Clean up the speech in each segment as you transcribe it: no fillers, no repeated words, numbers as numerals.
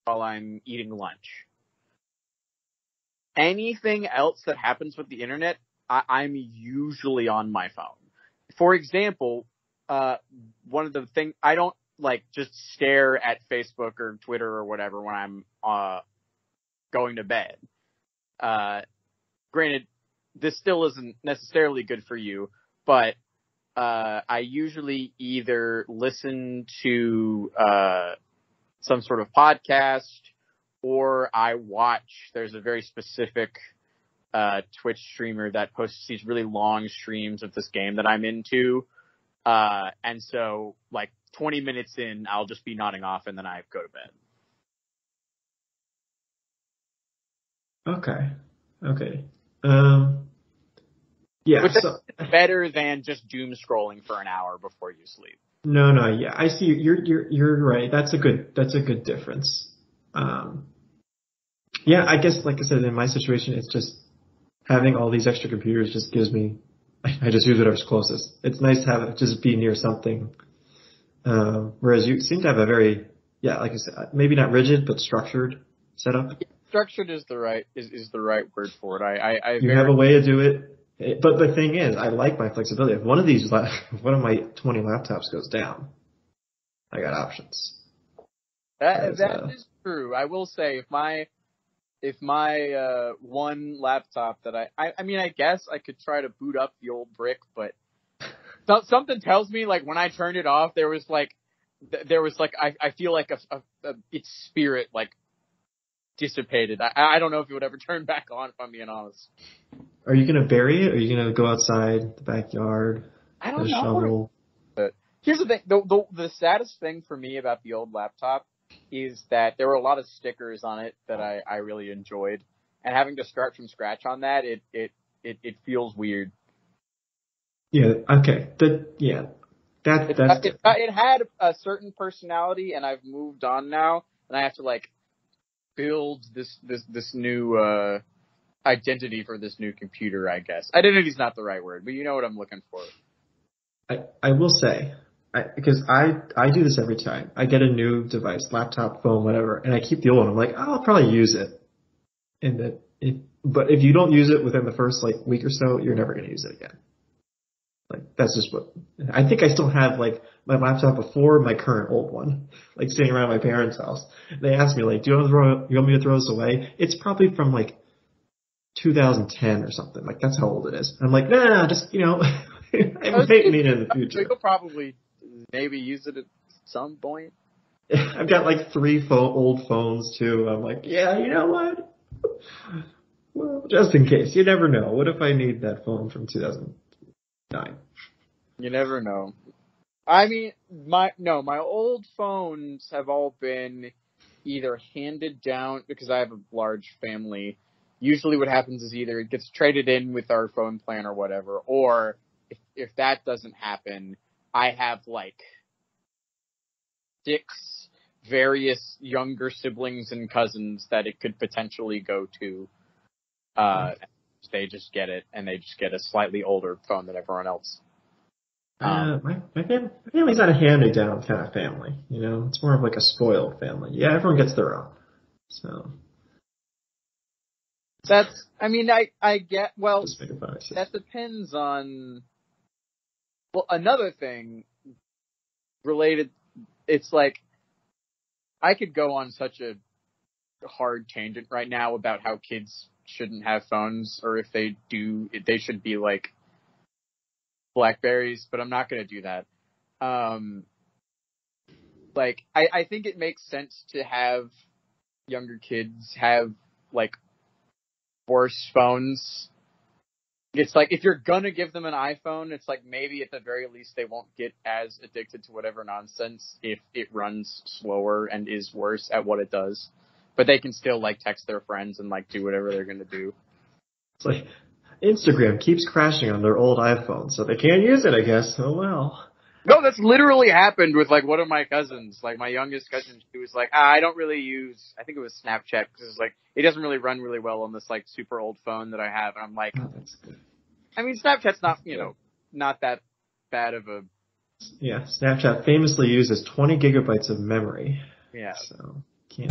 while I'm eating lunch. Anything else that happens with the internet, I'm usually on my phone. For example, one of the things, I don't just stare at Facebook or Twitter or whatever when I'm going to bed. Granted, this still isn't necessarily good for you, but I usually either listen to some sort of podcast, or I watch. There's a very specific Twitch streamer that posts these really long streams of this game that I'm into. And so, 20 minutes in, I'll just be nodding off, and then I go to bed. Okay. Yeah. Which is better than just doom scrolling for an hour before you sleep. No, yeah. I see. You're right. That's a good difference. Yeah, I guess, like I said, in my situation, it's just having all these extra computers just gives me, I just use whatever's closest. It's nice to have it just be near something. Whereas you seem to have a very, like you said, maybe not rigid, but structured setup. Structured is the right word for it. You have a way to do it, but the thing is, I like my flexibility. If one of my 20 laptops goes down, I got options. That is true. I will say, if my one laptop that I guess I could try to boot up the old brick, but something tells me when I turned it off, there was I feel like its spirit dissipated. I don't know if it would ever turn back on, if I'm being honest. Are you gonna bury it? Or are you gonna go outside the backyard? I don't know. Shovel? But here's the thing: the saddest thing for me about the old laptop is that there were a lot of stickers on it that I really enjoyed, and having to start from scratch on that, it feels weird. Yeah. Okay. It had a certain personality, and I've moved on now, and I have to build this new identity for this new computer. I guess identity is not the right word, but you know what I'm looking for. I will say, because I do this every time. I get a new device, laptop, phone, whatever, and I keep the old one. I'm like, I'll probably use it. But if you don't use it within the first week or so, you're never going to use it again. That's just what I think. I still have my laptop before my current old one, sitting around my parents' house. They asked me do you want me to throw this away? It's probably from 2010 or something. That's how old it is. I'm like, nah, just I might need it in the future. You'll probably maybe use it at some point. I've got 3 old phones too. I'm like, yeah, you know what? Well, just in case. You never know. What if I need that phone from 2009? You never know. I mean, my old phones have all been either handed down, because I have a large family. Usually what happens is either it gets traded in with our phone plan or whatever, or if that doesn't happen, I have 6 various younger siblings and cousins that it could potentially go to. They just get it, and they just get a slightly older phone than everyone else. My family's not a hand-me-down kind of family. It's more of a spoiled family. Yeah, everyone gets their own. So that's. I mean, I get. Well, that depends on. Well, another thing related. It's I could go on such a hard tangent right now about how kids shouldn't have phones, or if they do, they should be BlackBerries, but I'm not going to do that. I think it makes sense to have younger kids have worse phones. It's if you're gonna give them an iPhone, it's maybe at the very least they won't get as addicted to whatever nonsense if it runs slower and is worse at what it does. But they can still text their friends and do whatever they're gonna do. It's Instagram keeps crashing on their old iPhone, so they can't use it, I guess. Oh well. No, that's literally happened with one of my cousins. My youngest cousin, she was I don't really use, I think it was Snapchat, because it doesn't really run really well on this super old phone that I have. And I'm oh, that's good. I mean, Snapchat's not, not that bad of a. Yeah, Snapchat famously uses 20 gigabytes of memory. Yeah. So Can't.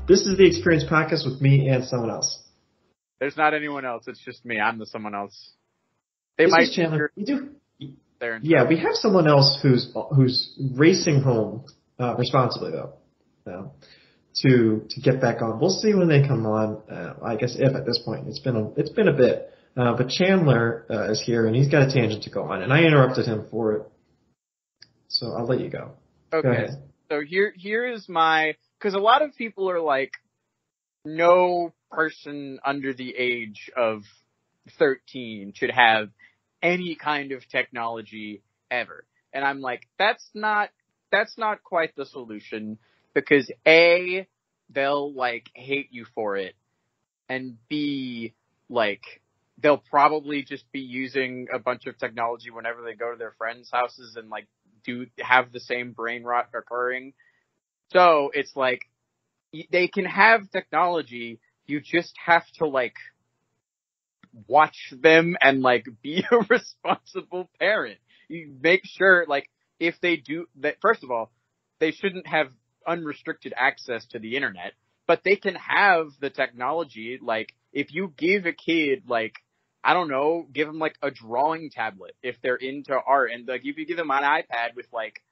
This is the Experience Podcast with me and someone else. There's not anyone else. It's just me. I'm the someone else. This is Chandler. We do. Yeah, we have someone else who's racing home responsibly though, to get back on. We'll see when they come on. I guess if at this point it's been a bit. But Chandler is here and he's got a tangent to go on, and I interrupted him for it. So I'll let you go. Okay. Go ahead. So here is my, because a lot of people are like, no person under the age of 13 should have any kind of technology ever. And I'm like, that's not quite the solution, because A, they'll like hate you for it, and B, like, they'll probably just be using a bunch of technology whenever they go to their friends' houses and like have the same brain rot occurring. So it's like, they can have technology, you just have to like watch them and like be a responsible parent. You make sure, like, if they do that, first of all, they shouldn't have unrestricted access to the internet, but they can have the technology. Like, if you give a kid, like, I don't know, give them like a drawing tablet if they're into art, and like if you give them an iPad with like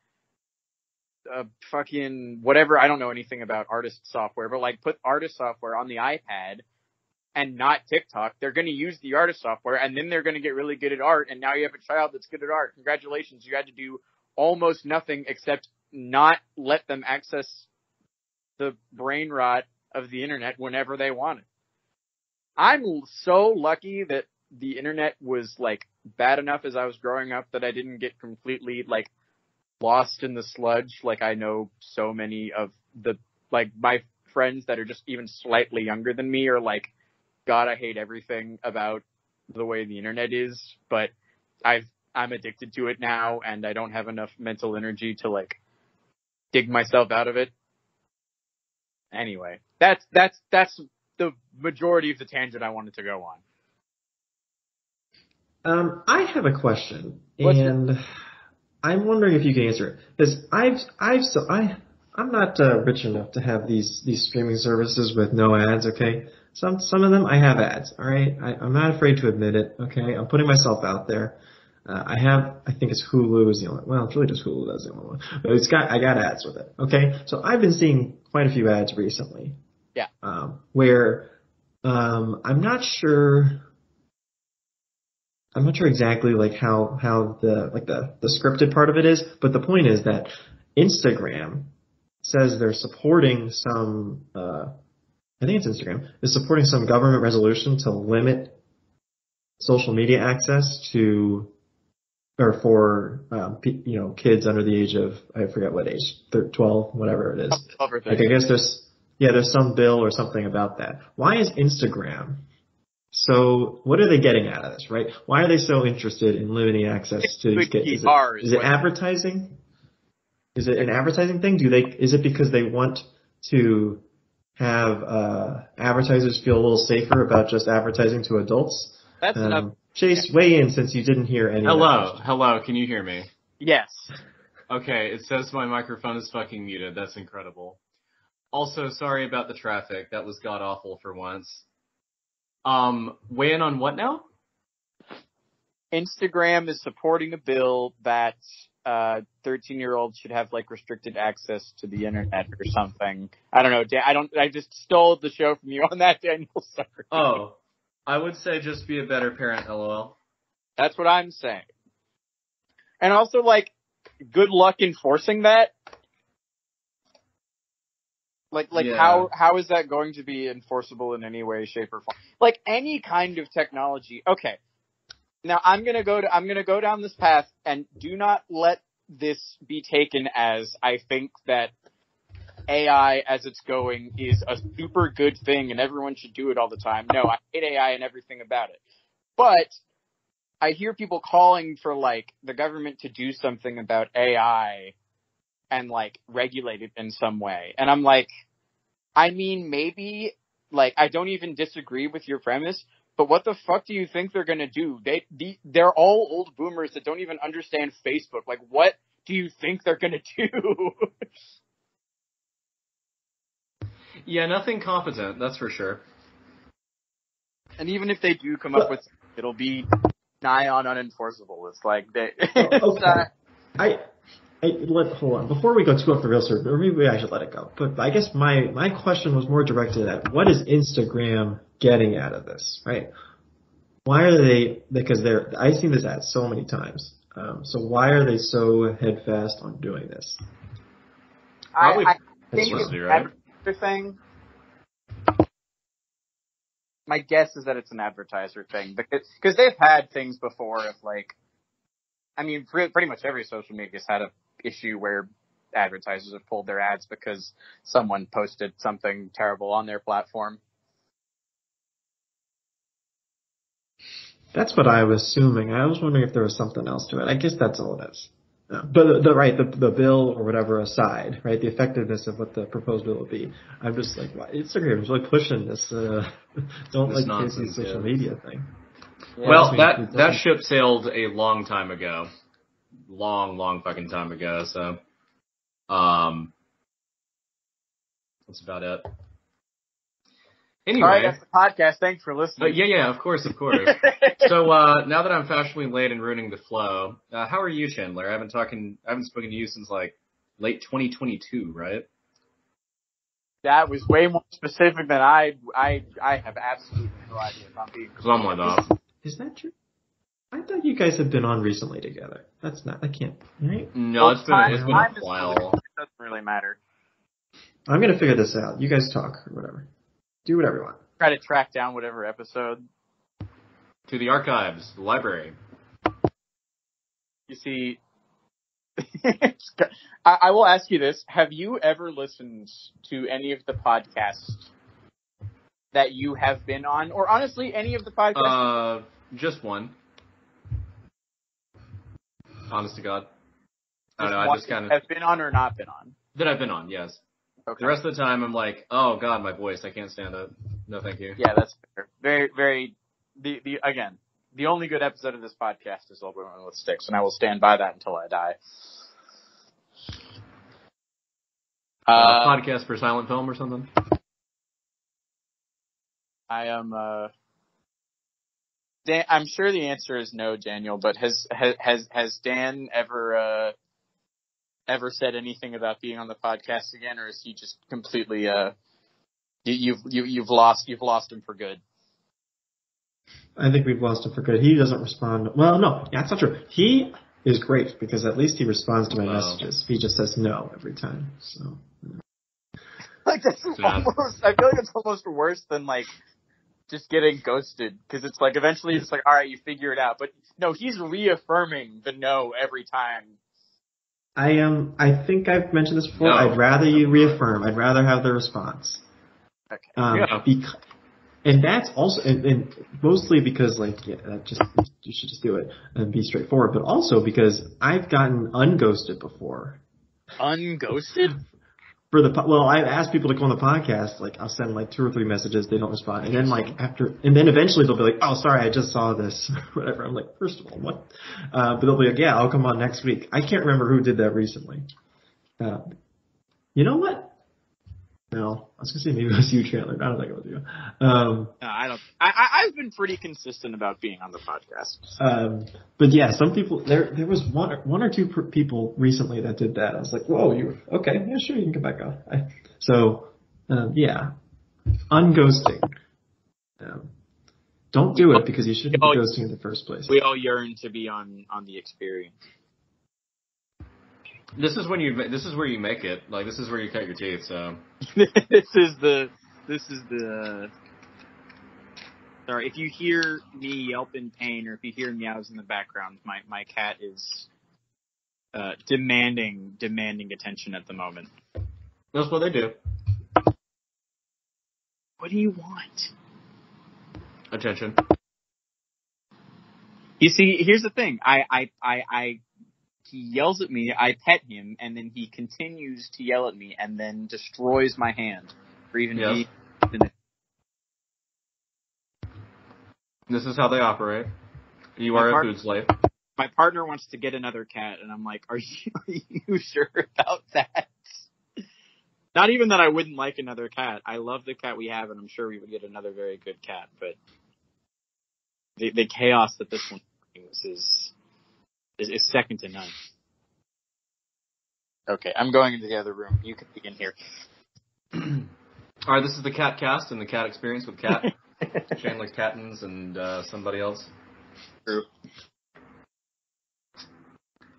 fucking whatever, I don't know anything about artist software, but like put artist software on the iPad and not TikTok, they're going to use the artist software, and then they're going to get really good at art, and now you have a child that's good at art. Congratulations, you had to do almost nothing except not let them access the brain rot of the internet whenever they want it. I'm so lucky that the internet was like bad enough as I was growing up that I didn't get completely like lost in the sludge. Like, I know so many of the, like, my friends that are just even slightly younger than me are like, God, I hate everything about the way the internet is, but I'm addicted to it now, and I don't have enough mental energy to like dig myself out of it. Anyway, that's the majority of the tangent I wanted to go on. I have a question, and I'm wondering if you can answer it, because I'm not rich enough to have these streaming services with no ads. Okay, some of them I have ads. All right, I'm not afraid to admit it. Okay, I'm putting myself out there. I think it's Hulu is the only. Well, it's really just Hulu that's the only one. But I got ads with it. Okay, so I've been seeing quite a few ads recently. Yeah. Where I'm not sure exactly like how the scripted part of it is, but the point is that Instagram says they're supporting some, I think it's Instagram, is supporting some government resolution to limit social media access for kids under the age of, I forget what age, 12, whatever it is. Like, I guess there's some bill or something about that. Why is Instagram? So what are they getting out of this, right? Why are they so interested in limiting access to these kids? Is it advertising? Is it an advertising thing? Is it because they want to have advertisers feel a little safer about just advertising to adults? That's enough. Chase, weigh in since you didn't hear any. Hello, can you hear me? Yes. Okay, it says my microphone is fucking muted. That's incredible. Also, sorry about the traffic. That was god awful for once. Weigh in on what now? Instagram is supporting a bill that 13-year-olds should have like restricted access to the internet or something. I don't know. I just stole the show from you on that, Daniel. Sorry. Oh, I would say just be a better parent, LOL. That's what I'm saying. And also, like, good luck enforcing that. Yeah. How is that going to be enforceable in any way, shape, or form? Like, any kind of technology. Okay. Now I'm gonna go down this path, and do not let this be taken as I think that AI as it's going is a super good thing and everyone should do it all the time. No, I hate AI and everything about it. But I hear people calling for like the government to do something about AI and like regulate it in some way. And I'm like, I mean, maybe, like, I don't even disagree with your premise, but what the fuck do you think they're gonna do? They're all old boomers that don't even understand Facebook. Like, what do you think they're gonna do? Yeah, nothing competent, that's for sure. And even if they do come up with, it'll be nigh on unenforceable. It's like they. Okay. Hold on. Before we go too off the rails, or maybe I should let it go. But I guess my question was more directed at what is Instagram getting out of this, right? Why are they? Because I've seen this ad so many times. So why are they so headfast on doing this? I think it's right? Advertiser thing. My guess is that it's an advertiser thing because they've had things before of like, I mean, pretty much every social media's had a issue where advertisers have pulled their ads because someone posted something terrible on their platform. That's what I was assuming. I was wondering if there was something else to it. I guess that's all it is. No. But the bill or whatever aside, right? The effectiveness of what the proposed bill would be. I'm just like, wow, Instagram's really pushing this. Don't this like fancy social media thing. Yeah. Well, that ship sailed a long time ago. Long fucking time ago. So, that's about it. Anyway. All right, that's the podcast. Thanks for listening. Yeah, of course. So, now that I'm fashionably late and ruining the flow, how are you, Chandler? I haven't spoken to you since like late 2022, right? That was way more specific than I have absolutely no idea if I'm being. Something like that. Is that true? I thought you guys have been on recently together. That's not. I can't. Right? No, it's been a while. It doesn't really matter. I'm gonna figure this out. You guys talk or whatever. Do whatever you want. Try to track down whatever episode. To the archives, the library. You see, I will ask you this. Have you ever listened to any of the podcasts that you have been on? Or honestly, any of the podcasts? Just one. Honest to God. I don't know, I just kind of... Have been on or not been on? That I've been on, yes. Okay. The rest of the time, I'm like, oh God, my voice, I can't stand it. No, thank you. Yeah, that's fair. Very, very, again, the only good episode of this podcast is Old Women with Sticks, and I will stand by that until I die. Podcast for silent film or something? I am, Dan, I'm sure the answer is no, Daniel, but has Dan ever said anything about being on the podcast again, or is he just completely, you've lost him for good? I think we've lost him for good. He doesn't respond. Well, no, that's not true. He is great because at least he responds to my messages. He just says no every time. So, like that's almost. I feel like it's almost worse than like just getting ghosted because it's like eventually it's like all right, you figure it out. But no, he's reaffirming the no every time. I think I've mentioned this before. No. I'd rather you reaffirm. I'd rather have the response. Okay. And that's also, and mostly because like, yeah, you should just do it and be straightforward, but also because I've gotten unghosted before. Unghosted? I've asked people to go on the podcast, like I'll send like 2 or 3 messages, they don't respond, and then then eventually they'll be like, oh sorry, I just saw this, whatever. I'm like, first of all, what? But they'll be like, yeah, I'll come on next week. I can't remember who did that recently. You know what? No, I was gonna say maybe it was you, Chandler. I don't think it was you. No, I don't. I've been pretty consistent about being on the podcast. But yeah, some people there was one or two people recently that did that. I was like, whoa, you okay? Yeah, sure, you can come back on. Yeah, unghosting. Don't do it because you shouldn't be ghosting in the first place. We all yearn to be on the experience. This is where you make it. Like this is where you cut your teeth. So this is the. Sorry, if you hear me yelp in pain or if you hear meows in the background, my cat is demanding attention at the moment. That's what they do. What do you want? Attention. You see, here's the thing. He yells at me, I pet him, and then he continues to yell at me, and then destroys my hand for even being in it. This is how they operate. You are a food slave. My partner wants to get another cat, and I'm like, are you sure about that? Not even that I wouldn't like another cat. I love the cat we have, and I'm sure we would get another very good cat, but the chaos that this one brings is second to none. Okay, I'm going into the other room. You can begin here. All right, this is the Cat Cast and the Cat Experience with Cat, Chandler Cattons, and somebody else. True.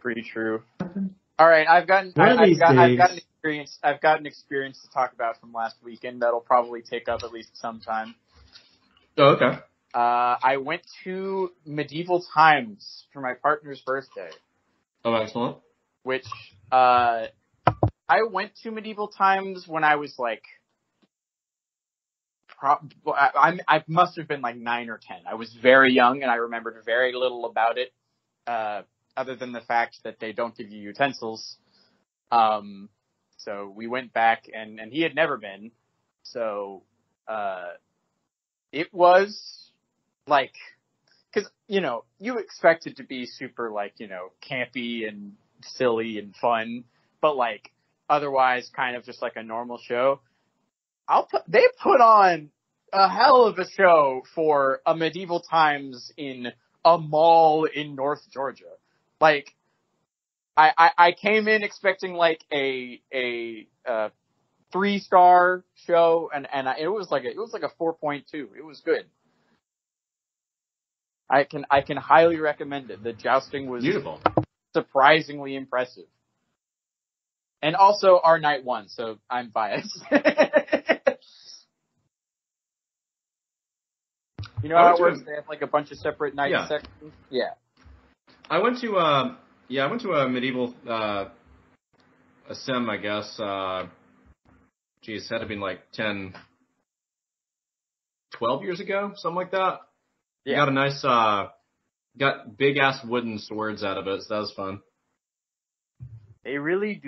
Pretty true. All right, I've got an experience to talk about from last weekend that'll probably take up at least some time. Oh, okay. I went to Medieval Times for my partner's birthday. Oh, excellent. Which, I went to Medieval Times when I was like, I must have been like 9 or 10. I was very young and I remembered very little about it, other than the fact that they don't give you utensils. So we went back and he had never been. So, it was like, cause, you expect it to be super like, campy and silly and fun, but like otherwise kind of just like a normal show. They put on a hell of a show for a Medieval Times in a mall in North Georgia. Like, I came in expecting like a 3-star show, and it was like a 4.2. It was good. I can highly recommend it. The jousting was beautiful, surprisingly impressive, and also our night won, so I'm biased. You know how it works? They have like a bunch of separate night sections. Yeah. I went to a medieval a sim, I guess. Geez, it had to be like 10, 12 years ago, something like that. Yeah. Got a nice, got big ass wooden swords out of it, so that was fun. They really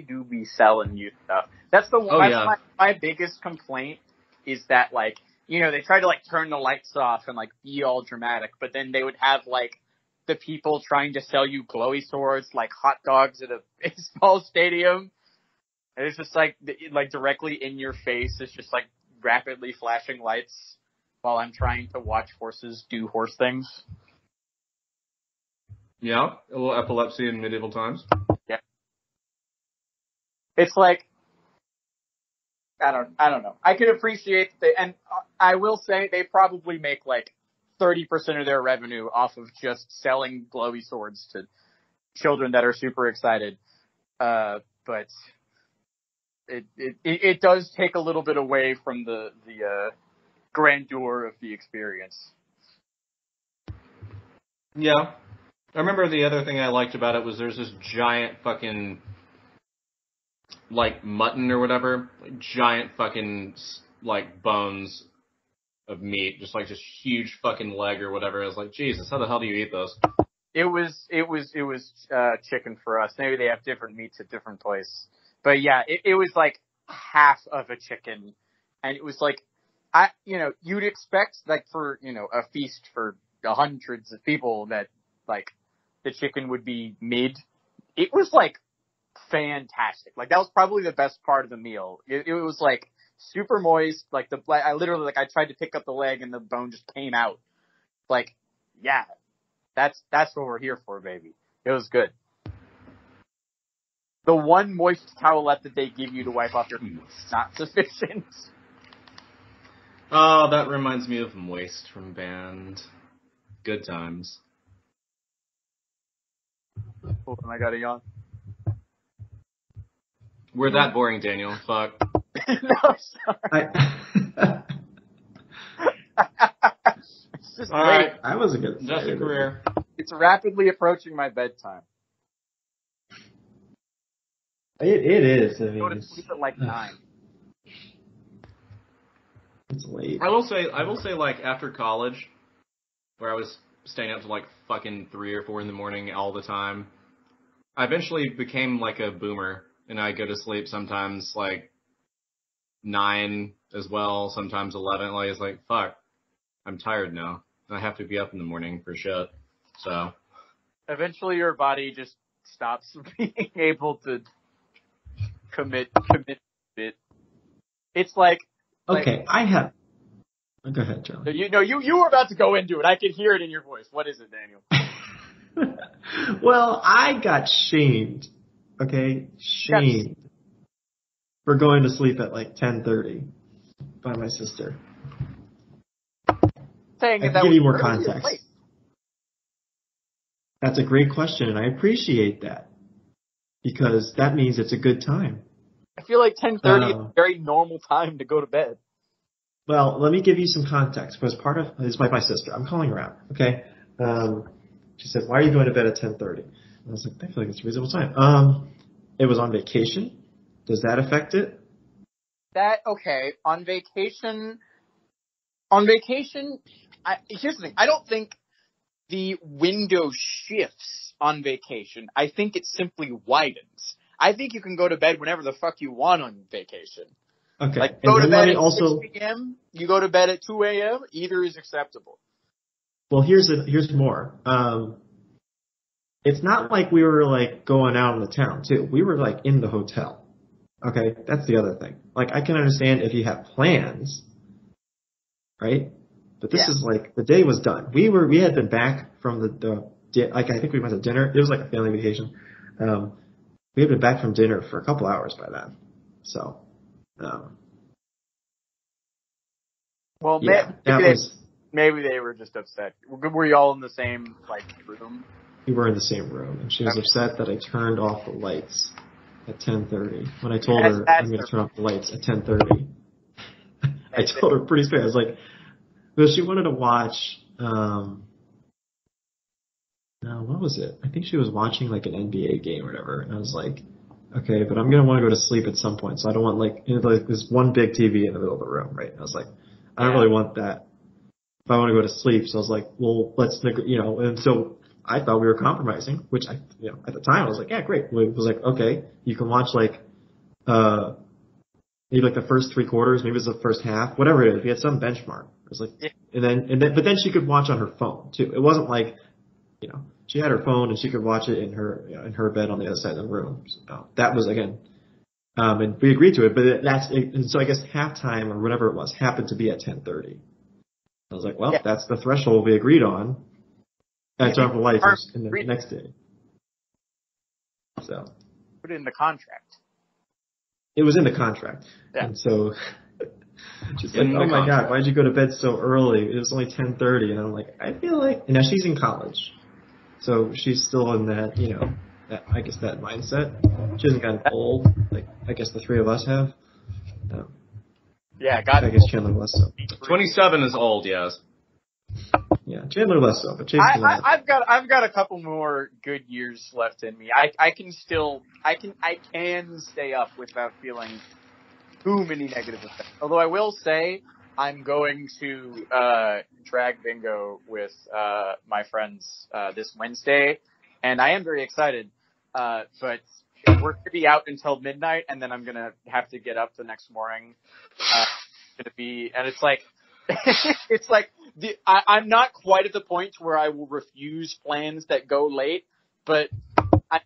do be selling you stuff. That's the one. My biggest complaint is that like, they try to like turn the lights off and like be all dramatic, but then they would have like the people trying to sell you glowy swords like hot dogs at a baseball stadium. And it's just like directly in your face. It's just like rapidly flashing lights while I'm trying to watch horses do horse things. Yeah, a little epilepsy in Medieval Times. Yeah. It's like, I don't know. I could appreciate and I will say they probably make like 30% of their revenue off of just selling glowy swords to children that are super excited. But it does take a little bit away from the grandeur of the experience. Yeah. I remember the other thing I liked about it was there's this giant fucking like mutton or whatever, like giant fucking like bones of meat, just huge fucking leg or whatever. I was like, Jesus, how the hell do you eat those? It was chicken for us. Maybe they have different meats at different places, but yeah, it was like half of a chicken, and it was like you'd expect like for a feast for hundreds of people that like the chicken would be mid. It was like fantastic. Like that was probably the best part of the meal. It was like super moist. Like I literally I tried to pick up the leg and the bone just came out. Like, yeah, that's what we're here for, baby. It was good. The one moist towelette that they give you to wipe off your feet is not sufficient. Oh, that reminds me of Moist from Band. Good times. Hold on, I got a yawn. We're that boring, Daniel. Fuck. No, sorry. It's just all right. I wasn't gonna say Just a career. It's rapidly approaching my bedtime. It is. I mean, go to sleep at like 9. It's late. I will say, like after college, where I was staying up to like fucking 3 or 4 in the morning all the time. I eventually became like a boomer, and I go to sleep sometimes like 9 as well, sometimes 11. Like it's like, fuck, I'm tired now. I have to be up in the morning for shit. So Eventually, your body just stops being able to commit it. It's like Okay, I have. Go ahead, Charlie. you were about to go into it. I could hear it in your voice. What is it, Daniel? Well, I got shamed. Okay, shamed for going to sleep at like 10:30 by my sister. Saying I that can give you more was early or context. late? That's a great question, and I appreciate that because that means it's a good time. I feel like 10:30 is a very normal time to go to bed. Well, let me give you some context because part of this is my sister. I'm calling her out. Okay. She said, "Why are you going to bed at 10:30?" I was like, "I feel like it's a reasonable time." It was on vacation. Does that affect it? Okay. On vacation, here's the thing. I don't think the window shifts on vacation. I think it simply widens. I think you can go to bed whenever the fuck you want on vacation. Okay. Like, and go to bed at also 6 p.m., you go to bed at 2 a.m., either is acceptable. Well, here's more. It's not like we were like going out in the town too. We were like in the hotel. Okay, that's the other thing. Like I can understand if you have plans, right? But this is like the day was done. We had been back from like I think we went to dinner. It was like a family vacation. We had been back from dinner for a couple hours by then. So, well, yeah, maybe they were just upset. Were you all in the same like room? We were in the same room, and she was upset that I turned off the lights at 10:30. When I told her I'm going to turn off the lights at 10:30, I told her pretty straight. I was like, well, she wanted to watch. No, what was it? I think she was watching like an NBA game or whatever, and I was like, okay, but I'm going to want to go to sleep at some point, so I don't want like this one big TV in the middle of the room, right? And I was like, I don't really want that if I want to go to sleep. So I was like, well, let's, and so I thought we were compromising, which at the time I was like, yeah, great. It was like, okay, you can watch like, maybe like the first 3 quarters, maybe it's the first half, whatever it is. We had some benchmark. It was like, but then she could watch on her phone too. It wasn't like, she had her phone and she could watch it in her bed on the other side of the room. So, that was again, and we agreed to it, but and so I guess halftime or whatever it was happened to be at 10:30. I was like, well, that's the threshold we agreed on. I turned off the lights in the next day. So. Put it in the contract. It was in the contract. Yeah. And so she's like, oh my God, why'd you go to bed so early? It was only 10:30. And I'm like, I feel like, and now she's in college. So she's still in that, I guess that mindset. She hasn't gotten old, like I guess the three of us have. Yeah, got it. I guess Chandler less so. 27 is old, yes. Yeah, Chandler less so, but I've got a couple more good years left in me. I can stay up without feeling too many negative effects. Although I will say I'm going to drag bingo with my friends this Wednesday, and I am very excited. But we're going to be out until midnight, and then I'm going to have to get up the next morning. And it's like, it's like I'm not quite at the point where I will refuse plans that go late, but I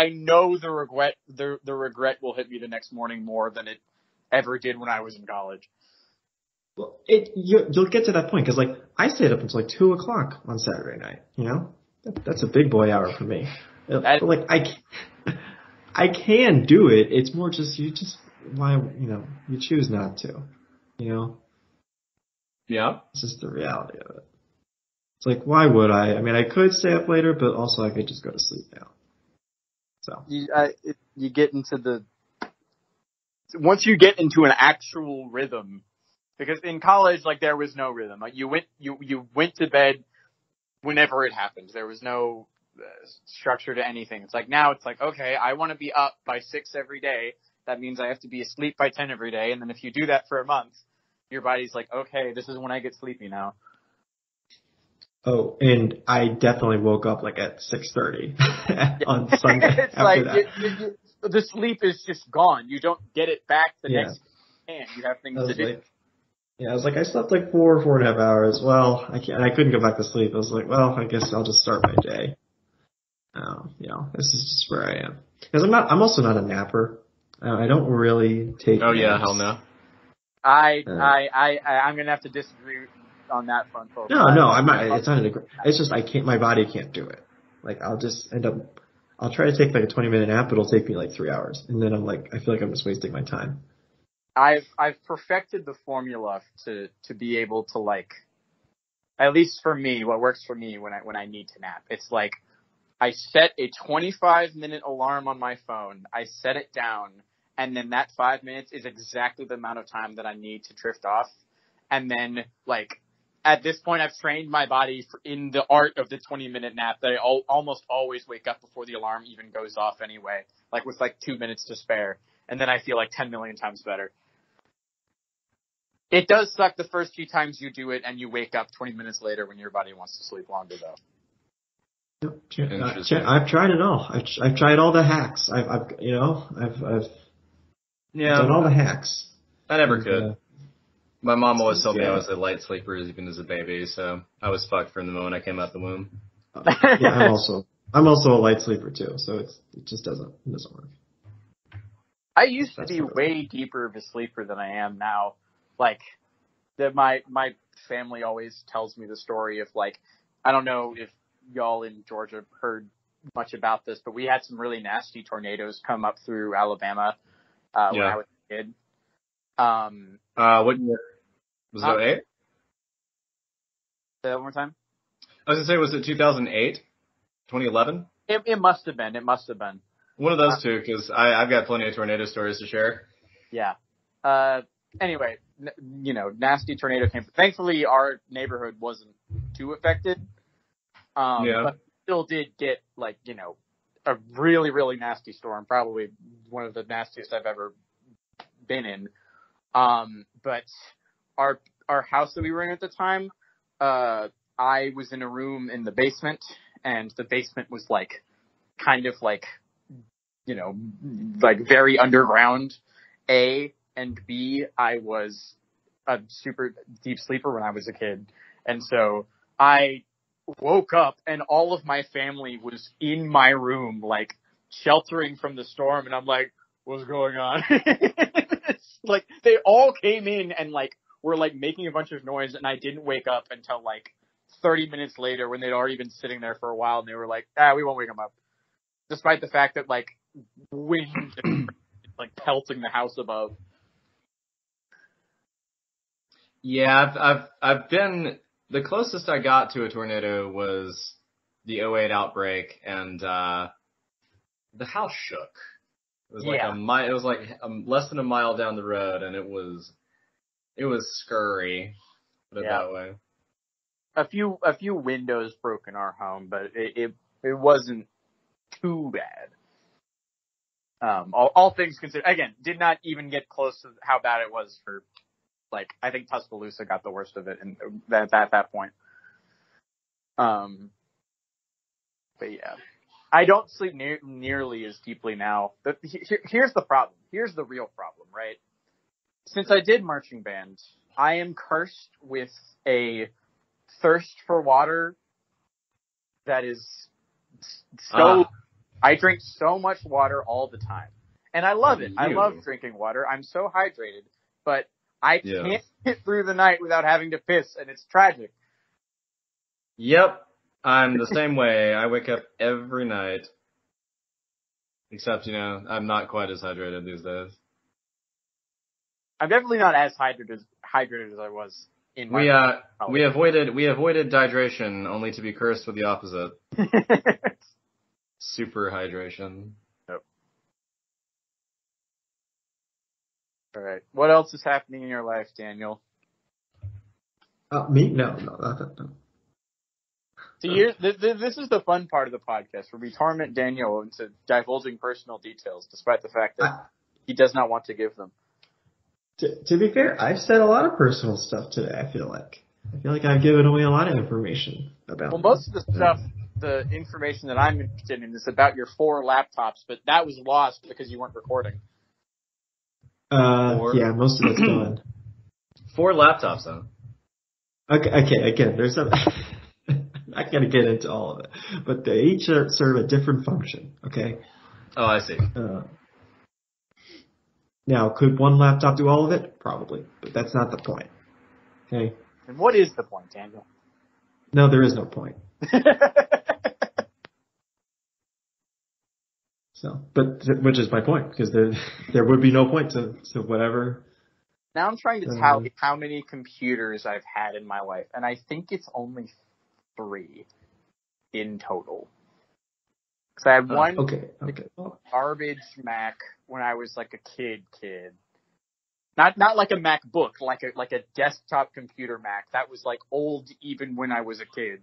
know the regret will hit me the next morning more than it ever did when I was in college. Well, you'll get to that point because like I stayed up until like 2:00 on Saturday night. That's a big boy hour for me. Like I can do it. It's more just why you choose not to. Yeah. It's just the reality of it. It's like, why would I? I mean, I could stay up later, but also I could just go to sleep now. So you get into once you get into an actual rhythm, because in college, like there was no rhythm. Like you went to bed whenever it happened. There was no structure to anything. It's like now it's like, okay, I want to be up by 6 every day. That means I have to be asleep by 10 every day. And then if you do that for a month, your body's like, okay, this is when I get sleepy now. Oh, and I definitely woke up like at 6:30 on Sunday. It's after like that. the sleep is just gone. You don't get it back the Yeah. next day. You have I things to was do. like, yeah, I was like, I slept like 4.5 hours. Well, I couldn't go back to sleep. I was like, well, I guess I'll just start my day. This is just where I am. Because I'm also not a napper. I don't really take Oh yeah, naps. hell no. I'm gonna have to disagree on that front, folks. No, I'm not. It's not it's just my body can't do it. Like I'll just end up, I'll try to take like a 20-minute nap, but it'll take me like 3 hours. And then I feel like I'm just wasting my time. I've perfected the formula to be able to, like, at least for me, what works for me when I need to nap. It's like I set a 25-minute alarm on my phone. I set it down, and then that 5 minutes is exactly the amount of time that I need to drift off. And then, like, at this point, I've trained my body in the art of the 20-minute nap that I almost always wake up before the alarm even goes off anyway, like with like 2 minutes to spare. And then I feel like 10 million times better. It does suck the first few times you do it and you wake up 20 minutes later when your body wants to sleep longer, though. I've tried it all. I've tried all the hacks. I've done all the hacks. I never could. My mom always told me I Yeah. was a light sleeper even as a baby, so I was fucked from the moment I came out the womb. Yeah, I'm also a light sleeper too, so it just doesn't work. I used to be way deeper of a sleeper than I am now. Like, my family always tells me the story of, like, I don't know if y'all in Georgia heard much about this, but we had some really nasty tornadoes come up through Alabama when I was a kid. What year? Was it 08? Say that one more time? I was going to say, was it 2008? 2011? It must have been. It must have been. One of those two, because I've got plenty of tornado stories to share. Yeah. Anyway, nasty tornado came. Thankfully, our neighborhood wasn't too affected. But still did get, like, a really, really nasty storm. Probably one of the nastiest I've ever been in. But our house that we were in at the time, I was in a room in the basement, and the basement was like, kind of like, like very underground. A, and B, I was a super deep sleeper when I was a kid. And so I woke up and all of my family was in my room, like, sheltering from the storm. And I'm like, what's going on? It's like, they all came in and, like, were, like, making a bunch of noise, and I didn't wake up until, like, 30 minutes later when they'd already been sitting there for a while, and they were like, we won't wake them up. Despite the fact that, like, wind is, like, pelting the house above. Yeah, I've been, the closest I got to a tornado was the 08 outbreak, and the house shook. It was like it was like less than a mile down the road, and it was scurry, put it that way. A few windows broke in our home, but it wasn't too bad. All things considered, again, did not even get close to how bad it was for, like, I think Tuscaloosa got the worst of it at that point. But yeah, I don't sleep nearly as deeply now. But here's the problem. Here's the real problem, right? Since I did marching band, I am cursed with a thirst for water that is so. I drink so much water all the time, and I love it. I love drinking water. I'm so hydrated, but I can't get through the night without having to piss, and it's tragic. Yep, I'm the same way. I wake up every night, except, I'm not quite as hydrated these days. I'm definitely not as hydrated as I was in my we avoided dehydration only to be cursed with the opposite. Super hydration. Yep. All right. What else is happening in your life, Daniel? Me? No, nothing. See, this is the fun part of the podcast, where we torment Daniel into divulging personal details, despite the fact that he does not want to give them. To be fair, I've said a lot of personal stuff today, I feel like. I feel like I've given away a lot of information about Well, them. most of the stuff, the information that I'm interested in is about your 4 laptops, but that was lost because you weren't recording. Yeah, most of it's gone. 4 laptops, though. Okay, again, there's a... I'm not going to get into all of it, but they each serve a different function, okay? Oh, I see. Now, could one laptop do all of it? Probably, but that's not the point, okay? And what is the point, Daniel? No, there is no point. So, but which is my point, because there would be no point to whatever. Now I'm trying to tally how many computers I've had in my life, and I think it's only 3 in total. Because I had one garbage Mac when I was like a kid. Not like a MacBook, like a desktop computer Mac. That was like old even when I was a kid.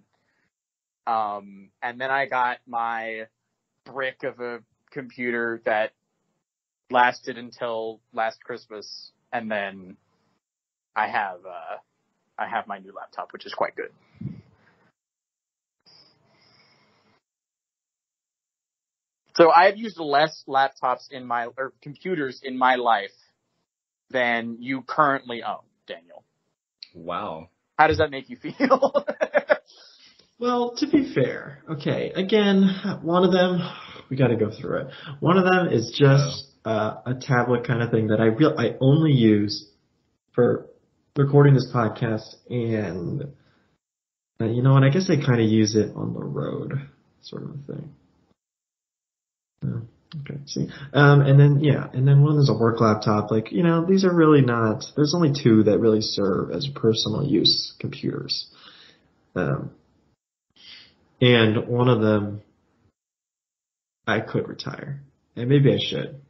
And then I got my brick of a computer that lasted until last Christmas, and then I have my new laptop, which is quite good. So I have used less laptops or computers in my life than you currently own, Daniel. Wow. How does that make you feel? Well, to be fair, okay, again, one of them, we got to go through it. One of them is just a tablet kind of thing that I only use for recording this podcast, and you know what? I guess I kind of use it on the road, sort of a thing. Okay, see, and then one is a work laptop. Like, you know, these are really not. There's only 2 that really serve as personal use computers. And one of them, I could retire. And maybe I should.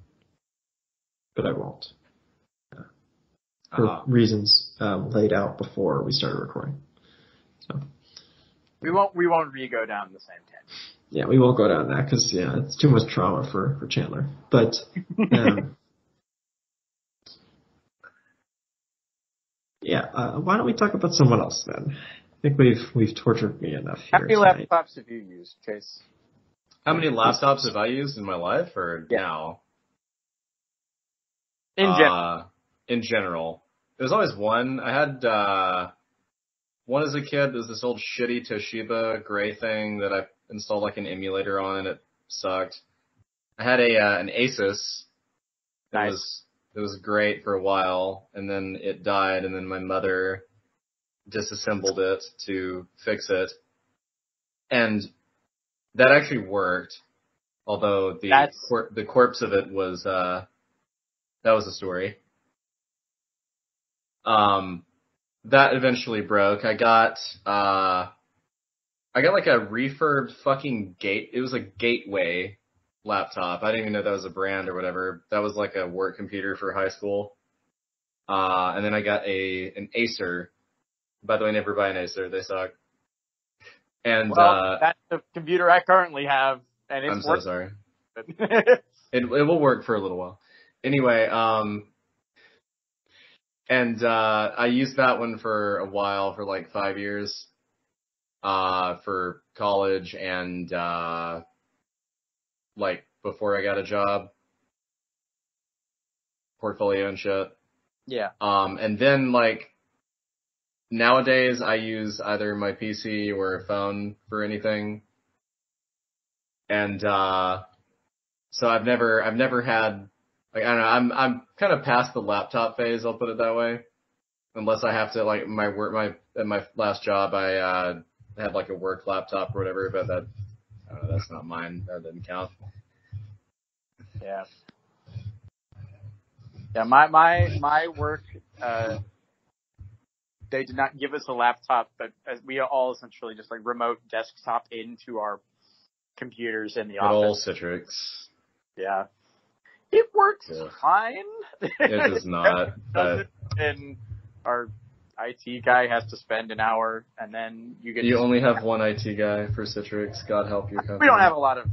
But I won't. For reasons laid out before we started recording. So we won't re-go down the same tangent. Yeah, we won't go down that because, yeah, it's too much trauma for Chandler. But, why don't we talk about someone else then? I think we've tortured me enough here. How many laptops have you used, Chase? How many laptops have I used in my life or now? In general. There's always one. I had one as a kid. There's this old shitty Toshiba gray thing that I installed like an emulator on, and it sucked. I had an Asus. Nice. It was great for a while, and then it died, and then my mother disassembled it to fix it. And that actually worked, although the corpse of it was, that was a story. That eventually broke. I got like a refurbed fucking it was a Gateway laptop. I didn't even know that was a brand or whatever. That was like a work computer for high school. And then I got an Acer. By the way, never buy an Acer. They suck. And, that's the computer I currently have, and it's I'm so sorry. It will work for a little while. Anyway, and I used that one for a while, for like 5 years, for college and, like before I got a job, portfolio and shit. Yeah. And then like nowadays I use either my PC or a phone for anything. And, so I've never had, like, I don't know, I'm kind of past the laptop phase, I'll put it that way. Unless I have to, like, at my last job, I, had like a work laptop or whatever, but that, I don't know, that's not mine. That doesn't count. Yeah. Yeah, my work, they did not give us a laptop, but as we all essentially just like remote desktop into our computers in the office. Good old Citrix. Yeah. It works fine. It does not. And our IT guy has to spend an hour, and then You only have one IT guy for Citrix. God help your company. We don't have a lot of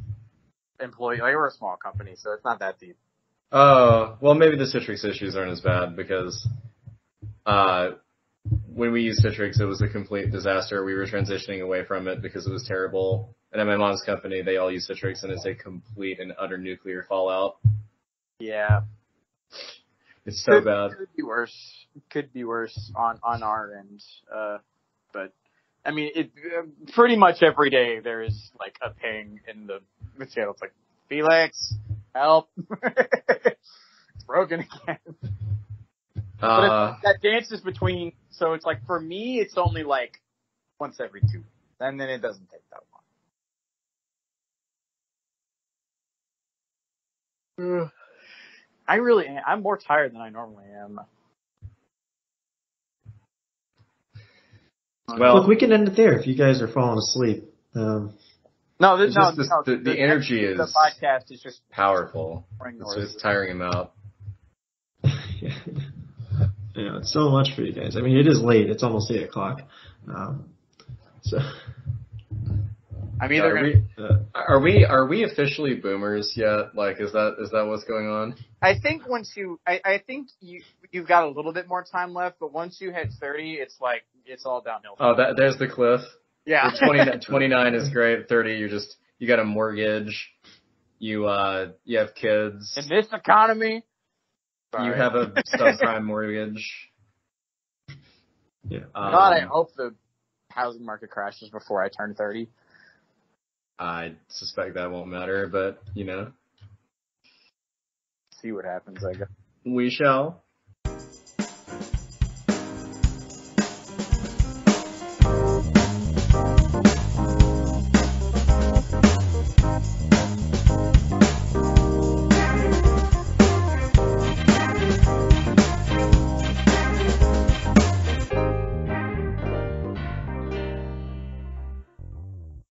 employees. Like, we're a small company, so it's not that deep. Oh, well, maybe the Citrix issues aren't as bad because when we used Citrix, it was a complete disaster. We were transitioning away from it because it was terrible. And at my mom's company, they all use Citrix, and it's a complete and utter nuclear fallout. Yeah. It's so bad. Could be worse. Could be worse on our end. But I mean, it pretty much every day there is like a ping in the channel. It's like, Felix, help! It's broken again. But that dances between. So it's like, for me, it's only like once every 2 weeks, and then it doesn't take that long. I'm more tired than I normally am. Well, look, we can end it there if you guys are falling asleep. the energy is the podcast is just powerful. It's tiring him out. Yeah. You know, it's so much for you guys. I mean, it is late. It's almost 8:00. So. I'm either are we officially boomers yet? Like, is that what's going on? I think I think you've got a little bit more time left, but once you hit 30, it's like, it's all downhill. Oh, there's the cliff. Yeah. 29 is great. 30, you got a mortgage. You have kids. In this economy. Sorry. You have a subprime mortgage. Yeah. God, I hope the housing market crashes before I turn 30. I suspect that won't matter, but See what happens, I guess. We shall.